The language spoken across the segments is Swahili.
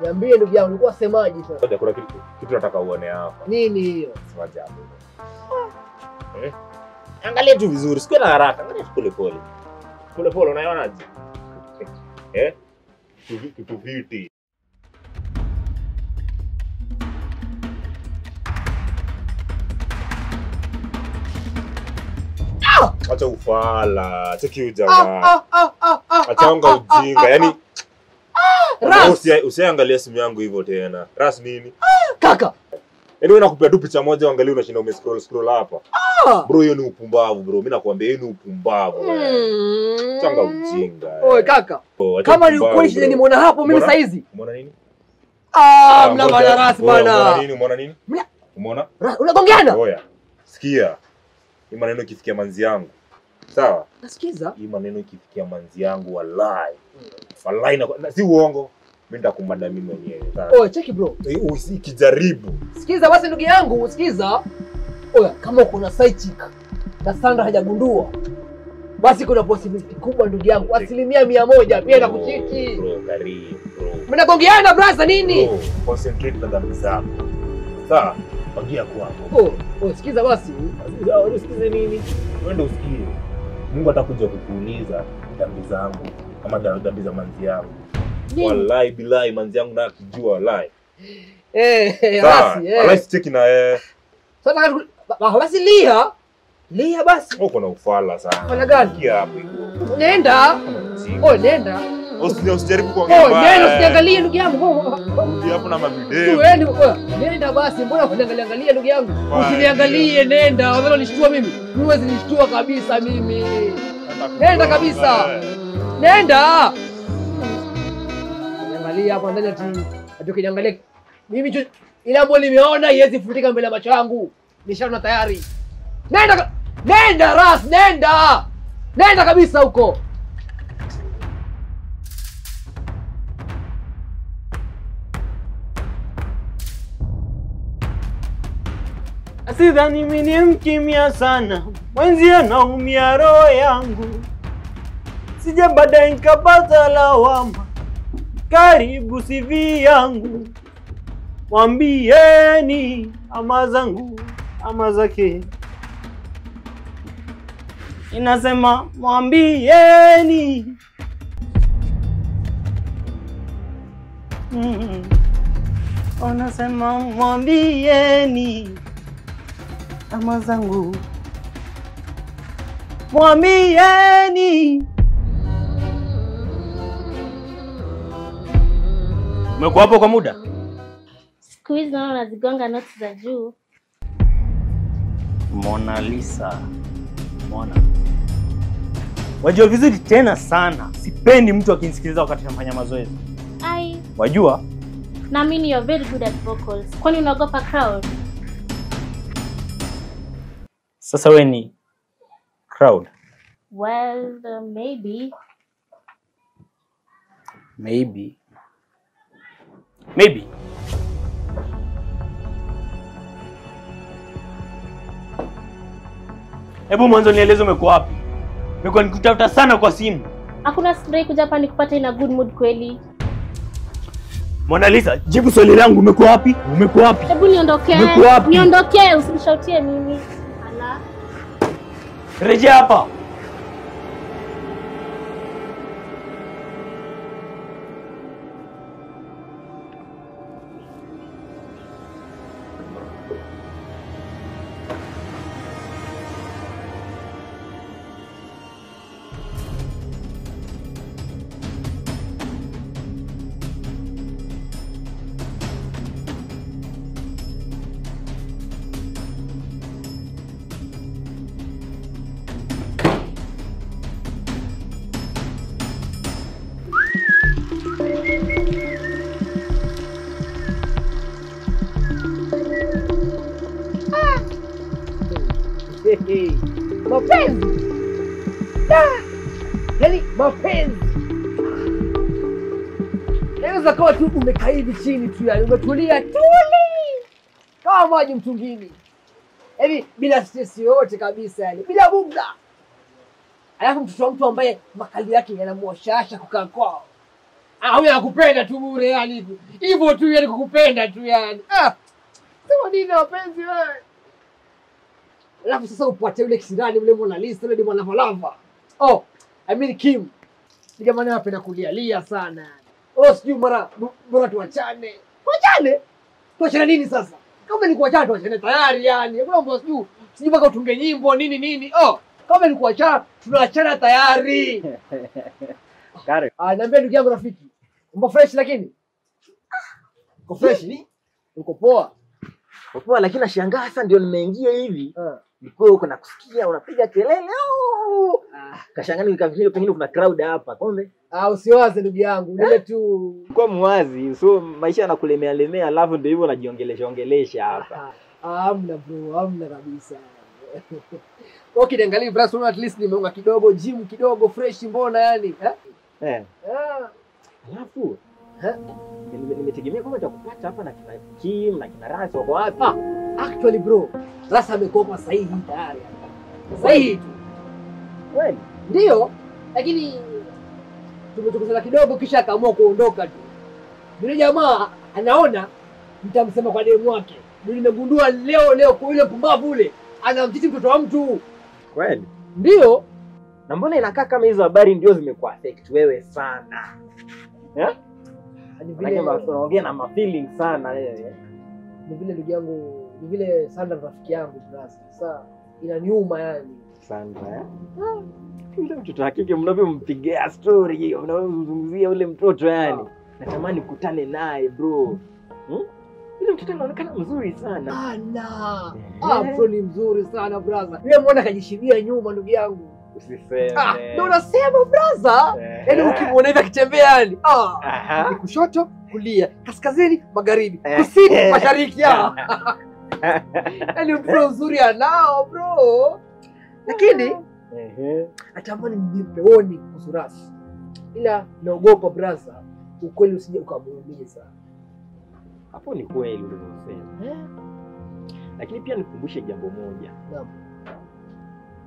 Niambie ndugu yangu, ulikuwa semaji sasa? Ngoja kuna kitu nataka uone hapa. Nini hiyo? Semaje hapo? Angalia tu vizuri, sikuwa na haraka. Angalia tu pole pole. Pole pole, unaionaje? Kitu viti. Acha ufala, cheki ujamaa. Acha anga ujinga, yani usiangalia simu yangu hivyo tena. Ras nini? Kaka. Yaani wewe nakupea tu picha moja angalia unashinda scroll hapa. Bro, hiyo ni upumbavu bro. Mimi nakwambia hiyo ni upumbavu. Changa ujinga. Oe kaka. Kama ni ukweli shida nimeona hapo mimi saa hizi. Umeona nini? Mna bana Ras bana. Umeona nini? Umeona nini? Umeona? Unagongeana? Oya. Sikia. Hii maneno ikifikia manzi yangu. Sawa? Nasikiza. Hii maneno ikifikia manzi yangu wallahi. Wallahi na si uongo. Mimi nitakumbana mimi mwenyewe. Oe cheki bro. Usikijaribu. Sikiza basi ndugu yangu, sikiza. Oya kama uko na side chick na Sandra hajagundua, basi kuna possibility kubwa ndugu yangu, 100% pia na kuchiki. Bro, karibu bro. Mnagongeana brother nini? Bro, concentrate na dhambi zako. Sawa? Pangia kwako. Sikiza basi. Usikize nini? Wewe usikie. Mungu atakuja kukuuliza dhambi zangu kama dhambi za manzi yangu. Wallahi billahi manzi yangu na kijua wallahi. Basi cheki na Sasa basi lia basi. Uko na ufala sana. Fanya gani? Kia hapo hivyo. Nenda. Nenda. Usijaribu kuongea mbaya. Nenda usiangalie ndugu yangu. Ndio hapo na mavideo. Nenda basi, mbona unaangalia ndugu yangu? Usiniangalie, nenda. Wewe unanishtua mimi. Huwezi nishtua kabisa mimi. Nenda kabisa. Nenda. Niangalia hapo ndani ati ukiniangalia mimi ile ambayo nimeona iwezi futika mbele ya macho yangu. Nishaona tayari. Nenda Ras, nenda. Nenda kabisa huko. Asidhani mimi ni mkimya sana, mwenzi anaumia roho yangu. Sija baadaye nikapata lawama, karibu CV yangu. Mwambieni ama zangu ama zake. Inasema mwambieni. Unasema mwambieni ama zangu. Mwambieni. Umekuwa hapo kwa muda? Siku hizi naona unazigonga noti za juu. Mona Lisa. Mona. Wajua vizuri tena sana. Sipendi mtu akinisikiliza wakati nafanya mazoezi. Ai, Wajua? naamini you're very good at vocals. Kwani unaogopa crowd? Sasa wewe ni crowd. Well, maybe. Maybe. Hebu mwanzo nieleze umekuwa wapi? Nimekuwa nikutafuta sana kwa simu. Hakuna spray kuja hapa nikupata ina good mood kweli. Mona Lisa, jibu swali langu, umekuwa wapi? Umekuwa wapi? Hebu niondokee. Umekuwa wapi? Niondokee, usinishautie mimi. Ala. Rejea hapa. Mapenzi. Yaani mapenzi. Inaweza kuwa tu umekaa hivi chini tu, yani umetulia tuli kama maji mtungini, yaani bila stress yoyote kabisa, yani bila bugdha. Alafu mtoto wa mtu ambaye makali yake yanamwashasha kukaa kwao, huyo anakupenda tu bure, yani hivyo tu, yani kukupenda tu, yani sema nini mapenzi wewe. Alafu sasa upate yule kisirani yule Mona Lisa yule mwana lava. I mean Kim. Ni jamaa anapenda kulia sana. Sijui bora tuachane. Tuachane? Tuachane nini sasa? Kama ni kuachana tuachane tayari yani. Kuna mambo sijui mpaka utunge nyimbo nini. Kama ni kuachana tunaachana tayari. Kare. Niambia ndugu yangu rafiki. Uko fresh lakini? Uko fresh ni? Uko poa? Poa, lakini nashangaa sasa ndio nimeingia hivi. Niko huko nakusikia unapiga kelele. Kashangani nikafikiri pengine kuna crowd hapa. Kumbe usiwaze ndugu yangu. Nile tu kwa muwazi. So maisha yanakulemea alafu ndio hivyo unajiongelesha hapa. Hamna bro, hamna kabisa. Okay, niangalie bro, so at least nimeunga kidogo, gym kidogo, fresh mbona yani? Alafu nimetegemea kwamba nitakupata hapa na kina Kim na kina Rasa wako wapi? Actually bro, Rasa amekopa sahihi tayari. Sahihi tu. Kweli? Ndio, lakini tumetukuzana kidogo kisha akaamua kuondoka tu. Yule jamaa anaona nitamsema kwa demu wake. Ndio nimegundua leo kwa yule pumbavu ule anamtiti mtoto wa mtu. Kweli? Ndio. Na mbona inakaa kama hizo habari ndio zimekuwa affect wewe sana? Ni vile unaongea na feeling sana wewe. Ni vile ndugu yangu, ni vile Sandra rafiki yangu brother. Sasa inaniuma yani. Sandra yule mtoto hakike mnavyompigia story, mnavyomzungumzia ule mtoto yani. Natamani kukutane naye bro. Yule mtoto anaonekana mzuri sana. Bro ni mzuri sana brother. Yule mwana kajishibia nyuma ndugu yangu. Usiseme. Ndio unasema brother. Yaani ukimwona hivi akitembea yani. Ni kushoto, kulia, kaskazini, magharibi, kusini, mashariki. Yaani bro mzuri anao bro. Lakini natamani nimpeoni kuhusu Rasa. Ila naogopa brother, ukweli usije ukamuumiza. Hapo ni kweli ulivyosema. Lakini pia nikukumbushe jambo moja. Naam.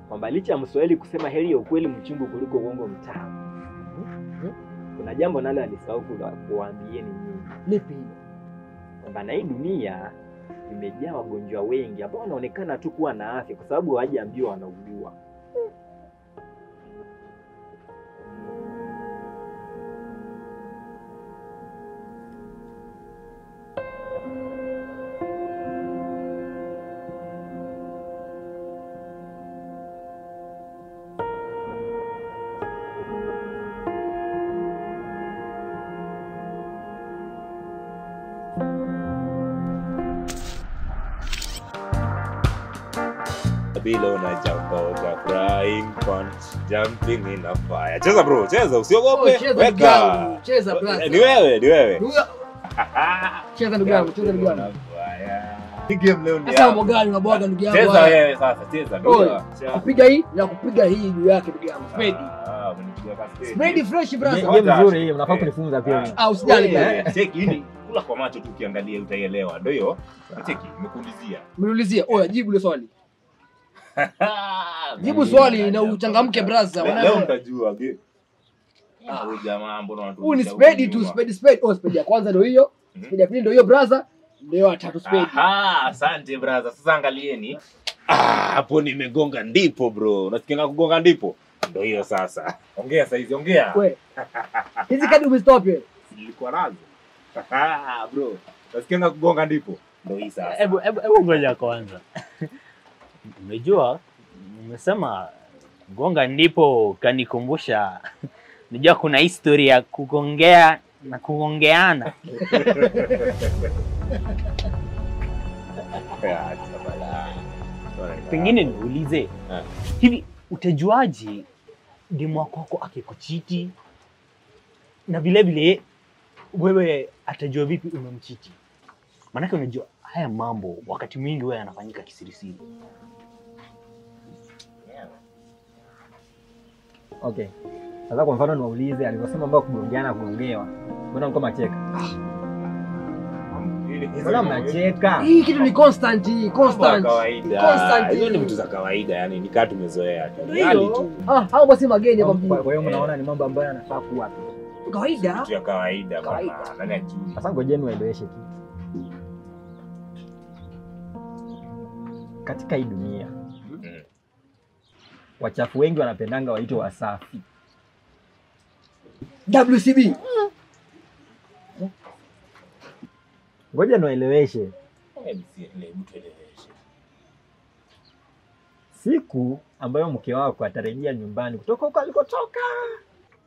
Kwamba licha ya Mswahili kusema heri ya ukweli mchungu kuliko uongo mtamu. Kuna jambo nalo alisahau kuwaambieni nyinyi. Lipi hilo? Kwamba na hii dunia imejaa wagonjwa wengi ambao wanaonekana tu kuwa na afya kwa sababu hawajaambiwa wanaugua. Below na jump out a frying pan, jumping in a fire. Cheza bro, cheza usiogope. Weka. Cheza brother. Ni wewe. Cheza ndugu yangu, cheza ndugu yangu. Hii game leo ni. Sasa mbogani unabwaga ndugu yangu. Cheza wewe sasa, cheza ndio. Kupiga hii na kupiga hii juu yake ndugu yangu. Spedi. Umenipiga kwa spedi. Spedi fresh brother. Game nzuri hii, unafaa kunifunza pia. Usijali bwana. Cheki hili. Kula kwa macho tu ukiangalia utaielewa. Ndio hiyo. Cheki, nimekuulizia. Nimeulizia. Oya, jibu ile swali. Jibu swali na uchangamke brother. Leo mtajua. Huyu jamaa mbona watu. Huu ni spedi tu, spedi. Oh, spedi ya kwanza ndio hiyo. Spedi ya pili ndio hiyo brother. Ndio ya tatu spedi. Asante brother. Sasa angalieni. Hapo nimegonga ndipo bro. Unasikia kugonga ndipo? Ndio hiyo sasa. Ongea saizi, ongea. Wewe. Hizi kadi umestop wewe. Nilikuwa nazo. Bro. Unasikia kugonga ndipo? Ndio hii sasa. Hebu ngoja kwanza. Umejua umesema kugonga ndipo kanikumbusha. Unajua kuna historia ya kugongea na kugongeana. Pengine niulize. Hivi utajuaje demu wako akikuchiti? Na vile vile wewe atajua vipi umemchiti? Maana unajua haya mambo wakati mwingi wewe yanafanyika kisirisiri. Okay. Sasa kwa mfano niwaulize alivyosema mambo kugongeana kugongewa. Mbona kama cheka? Mbona mnacheka? Hii kitu ni constant. Kawaida. Constant. Hizo ni vitu za kawaida, yani ni kama tumezoea tu. Tu. Hao basi mageni hapa mjini. Kwa hiyo mnaona ni mambo ambayo yanafaa kuwa tu. Kawaida. Kitu ya kawaida bwana. Nani ajui? Sasa ngojeni waeleweshe kitu. Katika hii dunia wachafu wengi wanapendanga waitwe wasafi. WCB. Ngoja niwaeleweshe. Siku ambayo mke wako atarejea nyumbani kutoka huko alikotoka,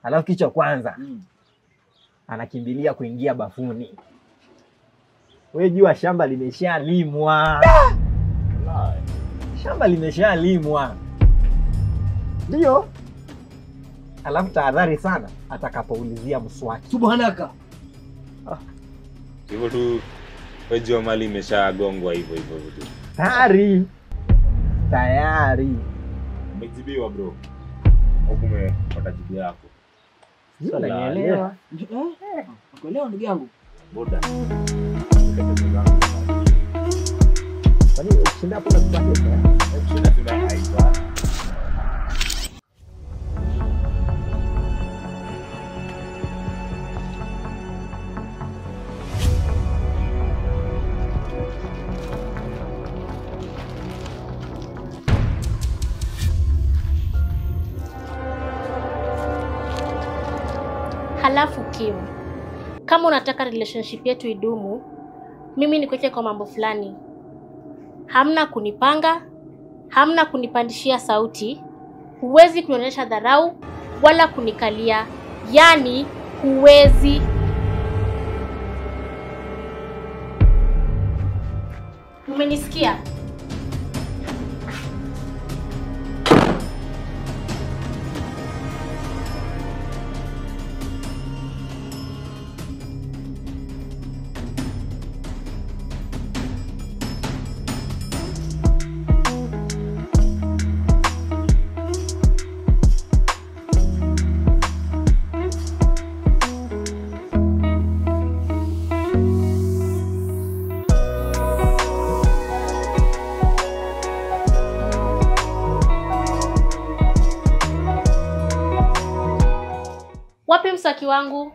alafu kichwa kwanza anakimbilia kuingia bafuni, wewe jua shamba limeshalimwa. Shamba limeshalimwa. Ndio. Alafu tahadhari sana atakapoulizia mswaki. Subhanaka. Hivyo tu wajua mali imeshagongwa hivyo tu. Tayari. Umejibiwa bro. Huko umepata jibu yako. Sio unanielewa? Unaelewa ndugu yangu? Boda. Kwani ukishinda hapo unataka Tuna aiba. Halafu Kim, kama unataka relationship yetu idumu, mimi nikuweke kwa mambo fulani. Hamna kunipanga, hamna kunipandishia sauti, huwezi kunionyesha dharau wala kunikalia. Yaani huwezi. Umenisikia? Wapi mswaki wangu?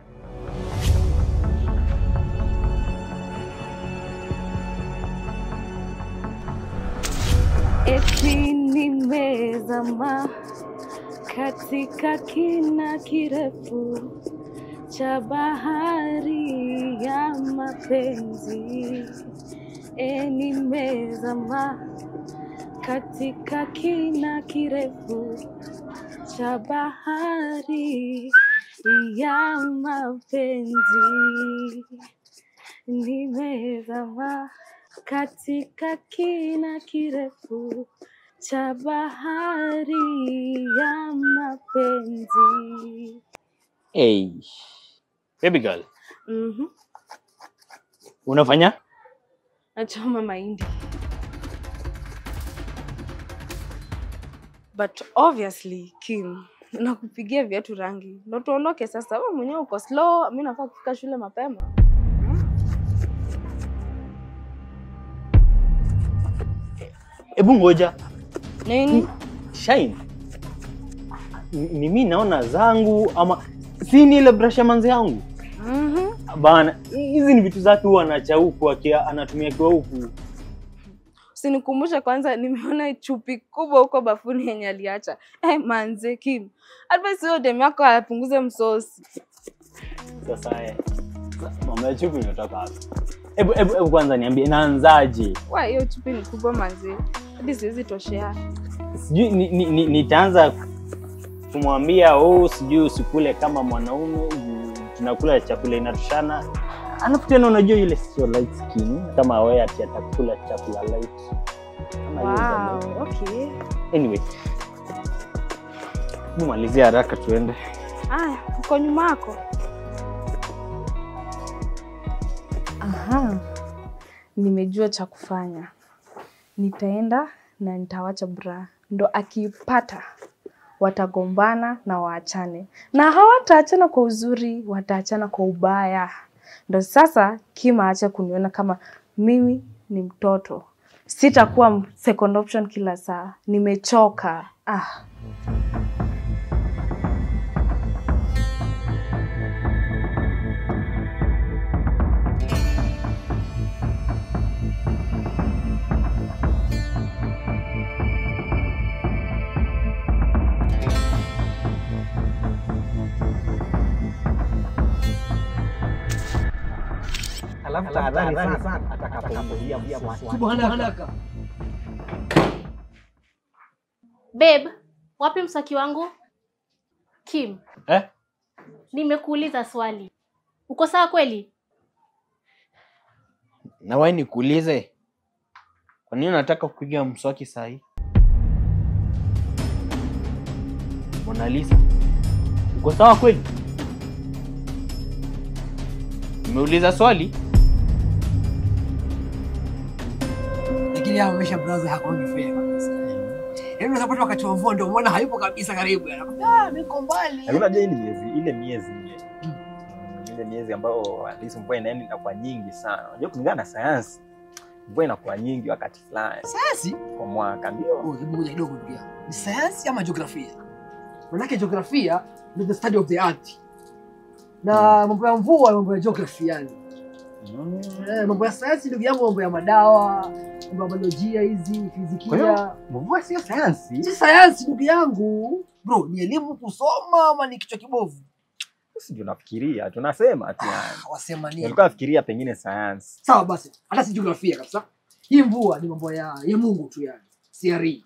Eti nimezama katika kina kirefu cha bahari ya mapenzi. Nimezama katika kina kirefu cha bahari ya mapenzi. Nimezama katika kina kirefu cha bahari ya mapenzi. Hey. Baby girl, Mhm. unafanya? Nachoma mahindi. But obviously, Kim, nakupigia viatu rangi. Ndio tuondoke sasa. Wewe mwenyewe uko slow, mimi nafaa kufika shule mapema. Hebu ngoja. Nini? Shine. Ni mimi naona zangu ama si ni ile brush ya manzi yangu? Mhm. Bana, hizi ni vitu zake huwa anacha huku anatumia kwa huku. Usinikumbushe kwanza, nimeona chupi kubwa huko bafuni yenye aliacha. Manze Kim. Advice hiyo dem yako apunguze msosi. Sasa mama chupi inatoka hapa. Hebu kwanza niambie naanzaje? Hiyo chupi ni kubwa manze. Hadi siwezi toshea. Sijui nitaanza kumwambia sijui usikule kama mwanaume, tunakula chakula inatoshana. Alafu tena unajua ile sio light skin kama wewe atakula chakula light. Wow, okay. Anyway. Malizia haraka tuende. Haya, uko nyuma yako. Aha. Nimejua cha kufanya. Nitaenda na nitawacha bra. Ndo akipata watagombana na waachane. Na hawataachana kwa uzuri, wataachana kwa ubaya. Ndo sasa Kim aache kuniona kama mimi ni mtoto. Sitakuwa second option kila saa. Nimechoka. Alafu tahadhari sana atakapoingia Subhanaka. Babe, wapi msaki wangu? Kim, Eh? nimekuuliza swali. Uko sawa kweli? Na wewe nikuulize. Kwa nini unataka kupiga mswaki saa hii? Mona Lisa. Uko sawa kweli? Nimeuliza swali. Lakini hapo mesha brother hakuoni fair kabisa. Yaani unapata wakati wa mvua ndio umeona hayupo kabisa karibu. Anakwambia niko mbali. Unajua ile miezi ambayo at least mvua inaenda kwa nyingi sana. Unajua kulingana na sayansi mvua inakuwa nyingi wakati fulani. Sayansi Kwa mwaka ndio. hebu ngoja kidogo ndugu yangu. Ni sayansi ama jiografia? Maana jiografia ni the study of the earth. Na mambo ya mvua mambo ya jiografia yani. Mambo ya sayansi ndugu yangu, mambo ya madawa, mambo ya biolojia hizi, fizikia. Mvua sio sayansi. Si sayansi ndugu yangu. Bro, ni elimu kusoma ama ni kichwa kibovu? Sisi ndio nafikiria, tunasema tu yani. Wasema nini? Nilikuwa nafikiria pengine sayansi. Sawa basi, hata si jiografia kabisa. Hii mvua ni mambo ya Mungu tu yani. CRE.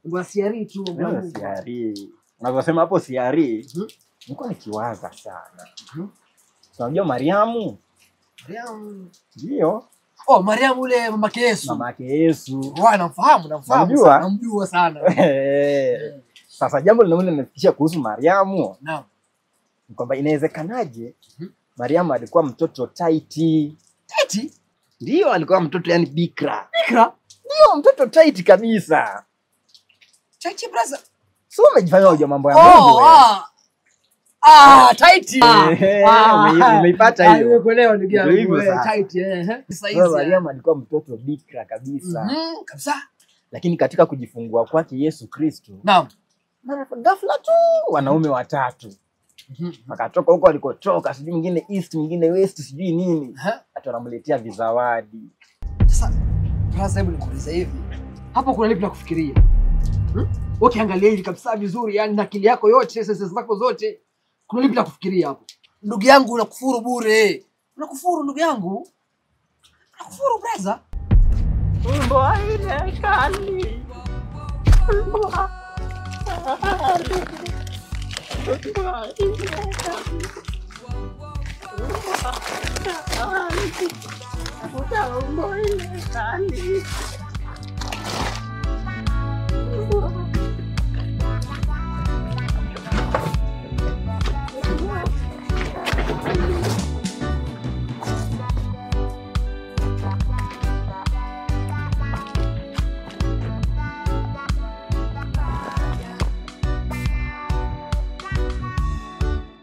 Mambo ya CRE tu, mambo ya Mungu. CRE. Unasema hapo CRE. Nilikuwa nikiwaza sana. Unajua Mariamu? Mariamu. Ndio. Mariamu ule mamake Yesu. Mamake Yesu. Namfahamu. Namjua sana. Sasa jambo linalofikisha kuhusu Mariamu. Naam. Kwamba inawezekanaje Mariamu alikuwa mtoto taiti. Taiti? Ndio, alikuwa mtoto yani bikra. Bikra? Ndio, mtoto taiti kabisa. Taiti brother. Sio umejifanya unajua mambo ya Mungu wewe. Taiti. Umeipata hiyo. Nimekuelewa ndugu yangu. Hivyo sasa. Taiti Sasa Mariamu alikuwa mtoto bikra kabisa. Kabisa. Lakini katika kujifungua kwake Yesu Kristo, naam, ghafla tu wanaume watatu wakatoka huko walikotoka, sijui mwingine east, mwingine west, sijui nini. Hata wanamletea vizawadi. Sasa brother, hebu nikuulize hivi. Hapo kuna lipi la kufikiria? Ukiangalia hivi kabisa vizuri, yani na akili yako yote, senses zako zote, kuna lipi la kufikiria hapo? Ndugu yangu, unakufuru bure. Unakufuru ndugu yangu. Unakufuru brother. Mbwa ile kali. Mbwa.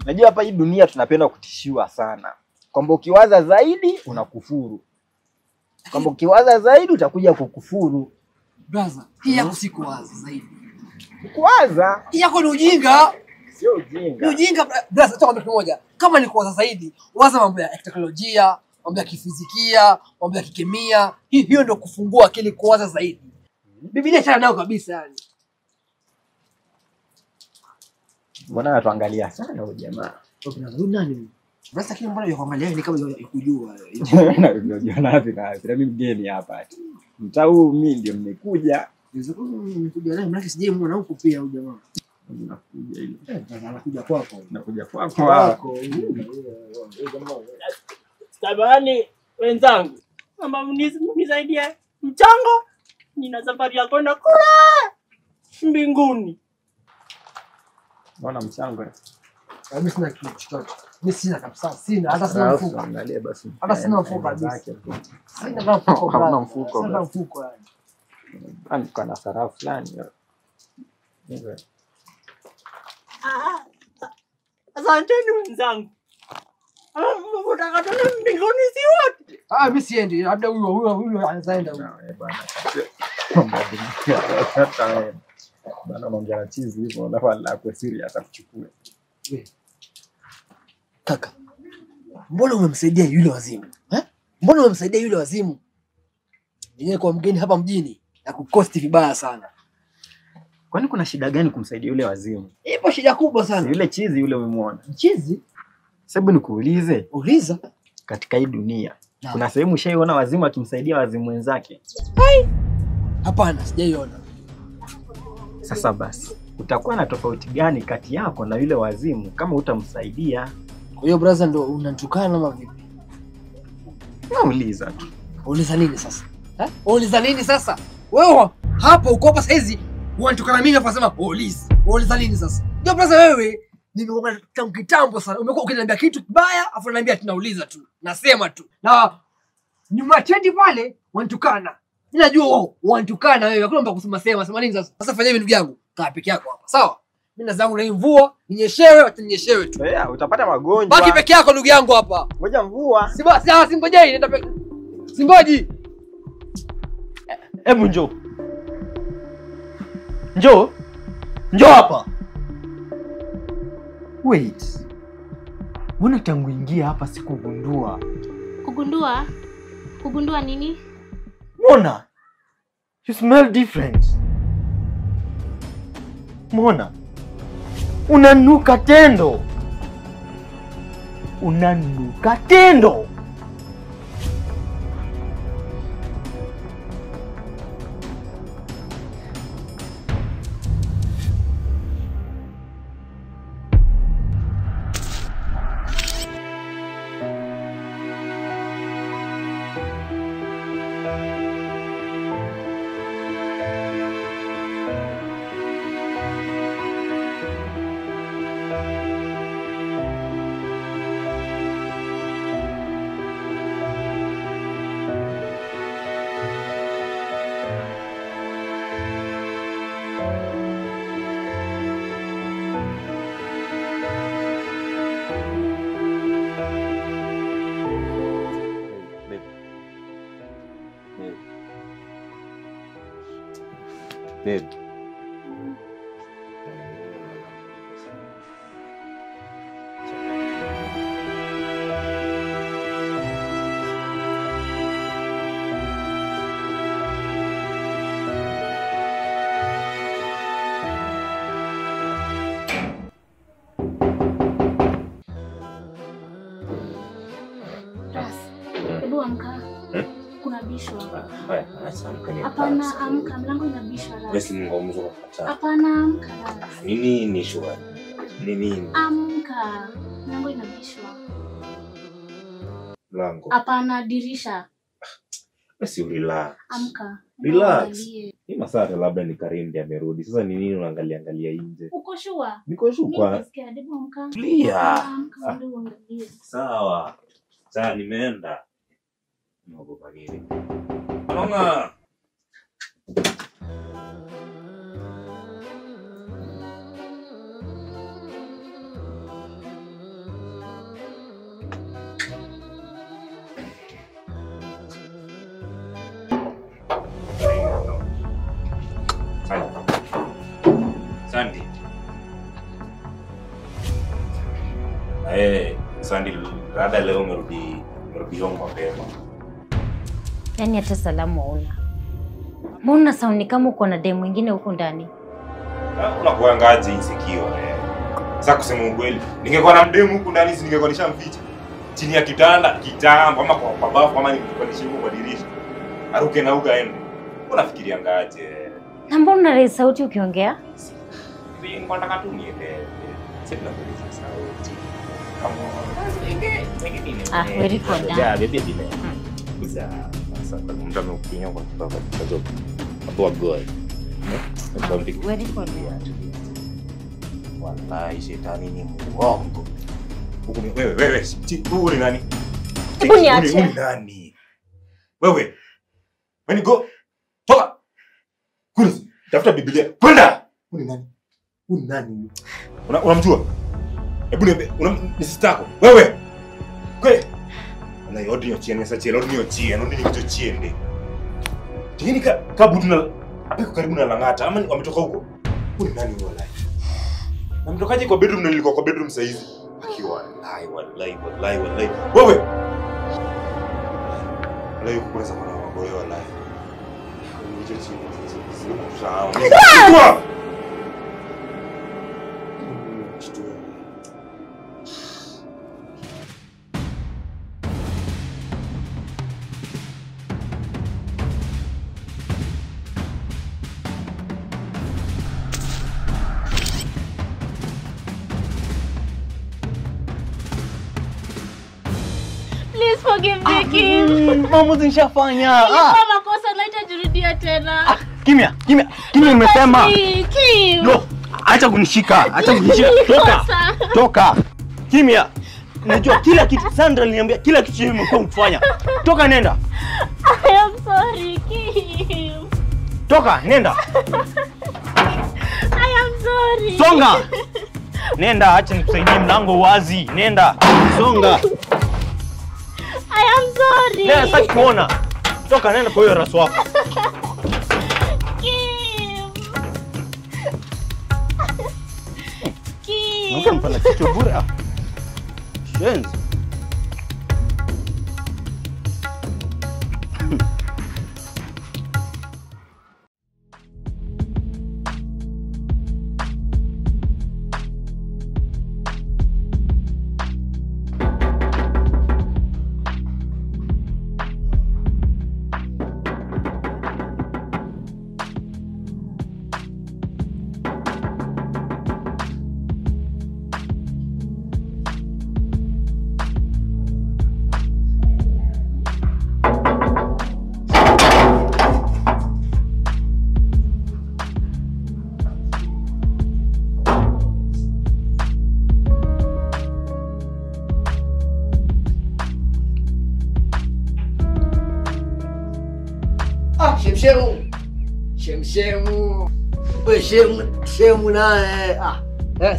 Najua hapa hii dunia tunapenda kutishiwa sana. Kwamba ukiwaza zaidi unakufuru. Kwamba ukiwaza zaidi utakuja kukufuru. Brother, hii yako si kuwaza zaidi. Kuwaza? Hii yako ni ujinga. Sio ujinga. Ni ujinga brother, toka kitu moja. Kama ni kuwaza zaidi, waza mambo ya teknolojia, mambo ya kifizikia, mambo ya kikemia. Hiyo ndio kufungua akili kuwaza zaidi. Biblia chana nao kabisa yani. Mbona anatuangalia sana huyu jamaa? Huyu nani? Basi kile mbona yuangalia ni kama yakujua. Unajua wapi na wapi? Mimi mgeni hapa. Mtaa huu mimi ndio nimekuja. Nimekuja naye mradi sije muona huko pia huyu jamaa. Unakuja ile. Anakuja kwako. Nakuja kwako. Samahani wenzangu. Mama mnisaidie mchango. Nina safari ya kwenda kule mbinguni. Mbona mchango? Mimi sina kitu chochote. Mimi sina kabisa, sina hata sina mfuko. Angalia basi. Hata sina mfuko kabisa. Sina mfuko. Hamna mfuko. Sina mfuko yani. Ani kana sarafu fulani. Asanteni wenzangu. Unataka tuende mbinguni si wote? Mimi siendi, labda huyo anaenda huyo. Bana unaongea na chizi hivyo alafu alaku serious atakuchukua. Kaka. Mbona umemsaidia yule wazimu? Mbona umemsaidia yule wazimu? Yeye kwa mgeni hapa mjini na kukosti vibaya sana. Kwani kuna shida gani kumsaidia yule wazimu? Ipo shida kubwa sana. Yule chizi yule umemwona. Chizi? Sababu nikuulize. Uliza. Katika hii dunia kuna sehemu ushaiona wazimu akimsaidia wazimu wenzake? Hapana, sijaiona. Sasa basi, utakuwa na tofauti gani kati yako na yule wazimu kama utamsaidia? Kwa hiyo brother ndo unatukana ama vipi? Nauliza tu. Uliza nini sasa? Uliza nini sasa? Wewe hapo uko hapa saizi unatukana mimi hapa sema uliza. Uliza nini sasa? Ndio brother wewe nimekuwa tangu kitambo sana. Umekuwa ukiniambia kitu kibaya afu unaniambia tunauliza tu. Nasema tu. Na nyuma tendi pale wanatukana. Mimi najua wao wanatukana wewe. Hakuna mtu kusema sema nini sasa? Sasa fanya hivi ndugu yangu. Kaa peke yako hapa. Sawa? Mimi na zangu na hii mvua, ninyeshewe, atanyeshewe tu. Utapata magonjwa. Baki peke yako ndugu yangu hapa. Ngoja mvua. Singojei, nenda peke. Singoji. Hebu njoo. Njoo hapa. Wait. Mbona tangu ingia hapa sikugundua? Kugundua nini? Mona. You smell different. Mona. Unanuka tendo. Babe. Hebu amka. Kuna bishwa. Hapana, amka, mlango inabishwa. Basi ngomzo kupata. Hapana, amka. Nini shwa? Nini? Amka. Mlango inabishwa. Mlango. Hapana, dirisha. Basi relax. Amka. Relax. Hii masaa labda ni Karim ndiye amerudi. Sasa ni nini unaangalia nje? Uko sure? Niko sure kwa. Nisikia hebu amka. Tulia. Amka ndio uangalie. Sawa. Sasa nimeenda. Naogopa nini? Mama. Sandi rada leo umerudi home mapema. Yaani hata salamu hauna. Mbona saundi kama uko na demu mwingine huko ndani? Unakuwa ngaje insecure. Sasa kusema ukweli, ningekuwa na mdemu huko ndani ningekuwa nishamficha. Chini ya kitanda, kitambo ama kwa bafu ama ningekuwa nishimu kwa dirisha. Aruke na uga ende. Unafikiria ngaje? Na mbona raise sauti ukiongea? Ni nataka tu niende. Sasa nakuuliza sauti. Kama very good. Yeah, baby dile. Kuza sasa mtu amekunywa kwa sababu kwa goal. Very good. Wallahi shetani ni muongo. Huko wewe, huyu ni nani? Hebu niache. Huyu nani? Wewe. When go. Toka. Kule. Tafuta Biblia. Kwenda. Huyu ni nani? Huyu nani? Unamjua? Hebu niambie, ni sister yako. Wewe. Kweli. Ana yote ni ochieni sasa chelo ni ochieni, ndio ni kitu chiende. Tini kabutu na apeko karibu na Lang'ata ama wametoka huko. Huyu ni nani wallahi? Na mtokaje kwa bedroom na nilikuwa kwa bedroom saa hizi? Akiwa wallahi. Wewe. Wallahi kukueleza kwa mambo yao wallahi. Nicho chini. Sawa. Please forgive me, Kim. Mambo nishafanya. Nilikuwa makosa na itajirudia tena. Kimya nimesema. Kim. No, acha kunishika. Toka. Kimya. Najua kila kitu Sandra aliniambia kila kitu yeye umekuwa ukifanya. Toka nenda. I am sorry, Kim. Toka nenda. I am sorry. Songa. Nenda, acha nikusaidie, mlango wazi. Nenda. Songa. I am sorry. Nenda sasa kuona. Toka nenda kwa hiyo rasu wako. Kim. Mpana kichwa bure. Shenzi. Shemshemu. Wewe shemu naye.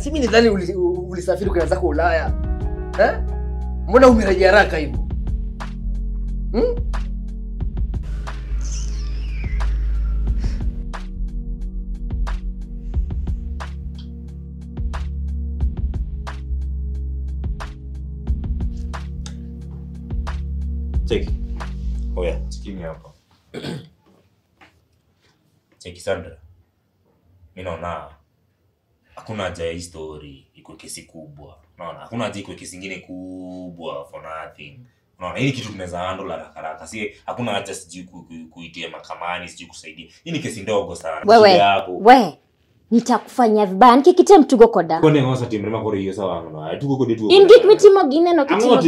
Si mimi nidhani ulisafiri kwenda zako Ulaya. Mbona umerejea haraka hivyo? Cheki. Oya, sikini hapa. Cheki Sandra. Mimi naona hakuna haja ya story iko kesi kubwa. Unaona? Hakuna haja iko kesi nyingine kubwa for nothing. Unaona? Hili kitu tunaweza handle haraka. Si hakuna haja siji kuitia mahakamani, siji kusaidia. Hii ni kesi ndogo sana. Wewe. Nitakufanya vibaya. Nikikite mtugo koda. Kone ngosa timrema kore hiyo sawa ngono. Tuko kodi tu. Indik mitimo gine no kitimo.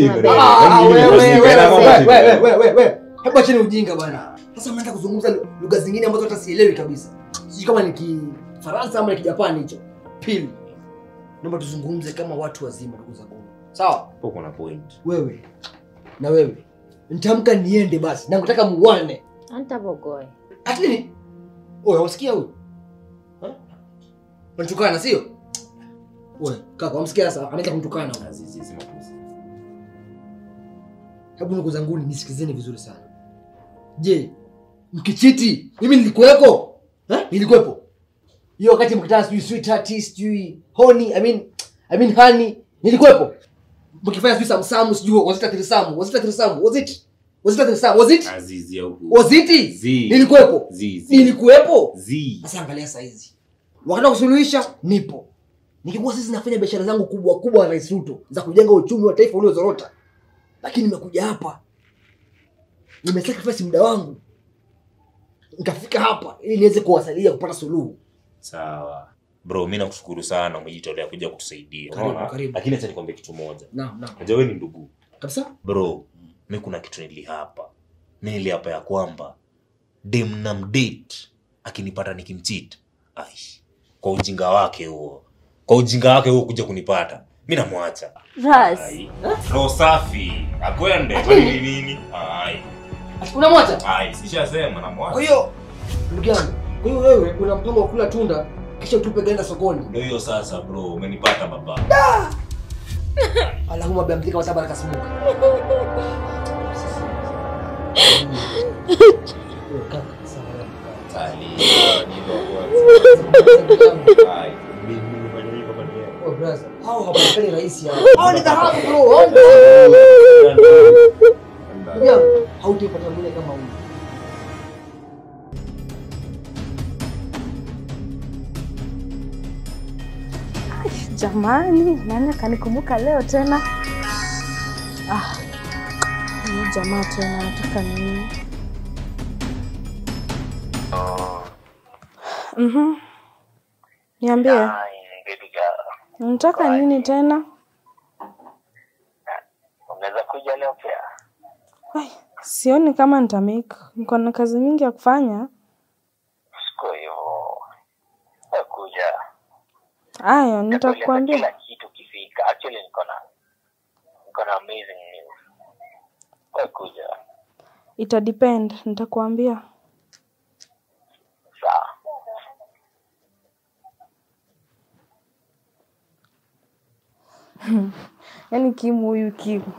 Wewe. Hebu chini ujinga bwana. Sasa mnaanza kuzungumza lugha zingine ambazo hata sielewi kabisa. Sijui kama ni Kifaransa ama ni Kijapani hicho. Pili. Naomba tuzungumze kama watu wazima ndugu zangu. Sawa? Uko na point. Wewe. Na wewe. Nitamka niende basi. Na nataka muone. Anta bogoe. Ati nini? Oya, usikia huyu? Unachukana sio? Wewe, kaka, umsikia sasa anaanza kumtukana huyu. Sisi makosa. Hebu ndugu zangu nisikizeni vizuri sana. Je, mkichiti mimi nilikuwepo? Nilikuwepo. Hiyo wakati mkitaka sijui sweetheart, sijui honey, I mean honey, nilikuwepo. mkifanya sijui samsamu sijui wazita tirisamu. Was it? Azizi au. Was it? Nilikuwepo. Nilikuwepo. Sasa angalia saizi. Wakati wa kusuluhisha nipo. Nikikuwa sisi nafanya biashara zangu kubwa kubwa na Rais Ruto za kujenga uchumi wa taifa uliozorota. Lakini nimekuja hapa. Nimesacrifice muda wangu. Nikafika hapa ili niweze kuwasaidia kupata suluhu. Sawa. Bro, mimi nakushukuru sana umejitolea kuja kutusaidia. Karibu. Lakini acha nikwambie kitu moja. Naam. Unajua wewe ni ndugu. Kabisa? Bro, mimi kuna kitu nilihapa. Mimi niliapa ya kwamba dem na mdate akinipata nikimcheat. Ai. Kwa ujinga wake huo. Kuja kunipata. Mimi namwacha. Ras. Roho safi. Akwende. Kwani nini? Ai. Unamwacha? Ai, sishasema namwacha. Kwa hiyo ndugu yangu, kwa hiyo wewe una mpango wa kula tunda kisha utupe ganda sokoni. Ndio hiyo sasa bro, umenipata baba. Allahumma bihamdika wa tabaraka smuka. Hao hapakani rahisi hao. Hao ni dhahabu bro. Hautapata mwingine kama huyu. Jamani, nani akanikumbuka leo tena? Ni jamaa tena anataka nini? Niambie. Unataka nini tena? Unaweza kuja leo pia? Sioni kama nitamake. Niko na kazi mingi ya kufanya. Siko hivyo. Kuja. Aya, nitakwambia. Kila kitu kifika. Actually niko na amazing news. Kuja. Ita depend, nitakwambia. Sawa. Yaani Kimu huyu Kimu.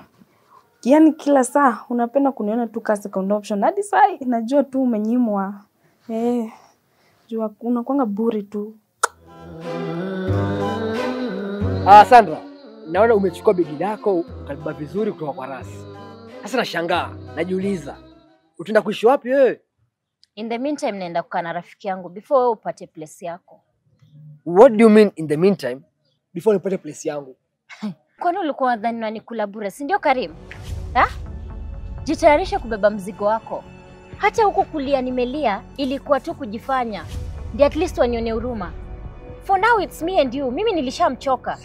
Yaani kila saa unapenda kuniona tu kama second option. Hadi saa najua tu umenyimwa. Jua unakuanga buri tu. Sandra, naona umechukua begi lako ukabeba vizuri kutoka kwa Ras. Sasa nashangaa, najiuliza, utaenda kuishi wapi wewe? In the meantime naenda kukaa na rafiki yangu before wewe upate place yako. What do you mean in the meantime before nipate place yangu? Kwani ulikuwa unadhani unanikula bure, si ndio Karim? Jitayarisha kubeba mzigo wako. Hata huko kulia nimelia ilikuwa tu kujifanya. Ndio at least wanione huruma. For now it's me and you. Mimi nilishamchoka.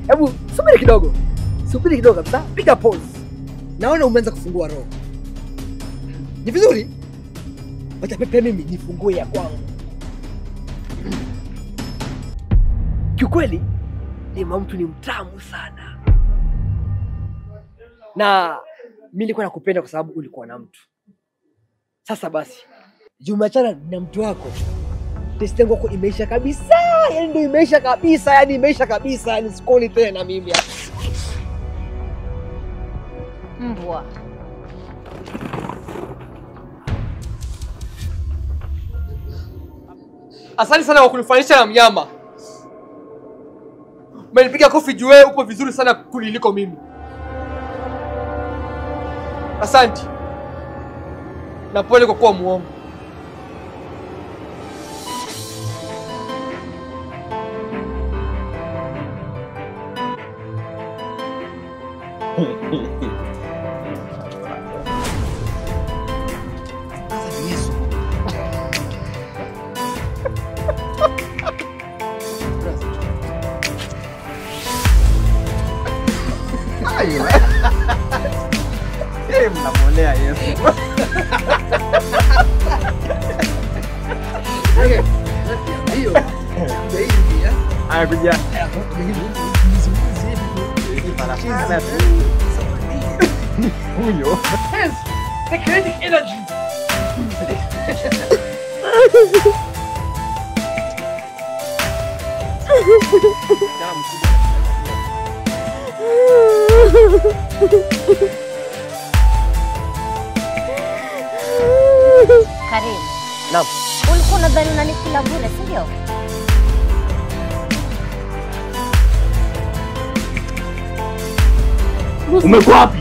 Hebu subiri kidogo kabisa. Piga pause. Naona umeanza kufungua roho. Ni vizuri? Wacha pepe mimi nifungue ya kwangu. Kiukweli ni mtu ni mtamu sana. Na mimi nilikuwa nakupenda kwa sababu ulikuwa na mtu. Sasa basi, Jumachana na mtu wako. Test yangu kwa imeisha kabisa. Yaani ndio imeisha kabisa. Yaani sikoli tena mimi. Mbwa. Asante sana kwa kunifanisha na mnyama. Umenipiga kofi juu wewe upo vizuri sana kuliko mimi. Asante. Na pole kwa kuwa muongo. Mnamwonea Yesu. Hiyo. Anakuja. Huyo. Hence, the kinetic energy. Karim. Naam. Ulikuwa unadhani unanikula bure, si ndio? Umekuwa wapi?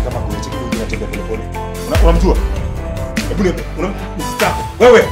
Kama kuna cheki unatembea pole pole. Unamjua? Hebu niambie, unamjua? Wewe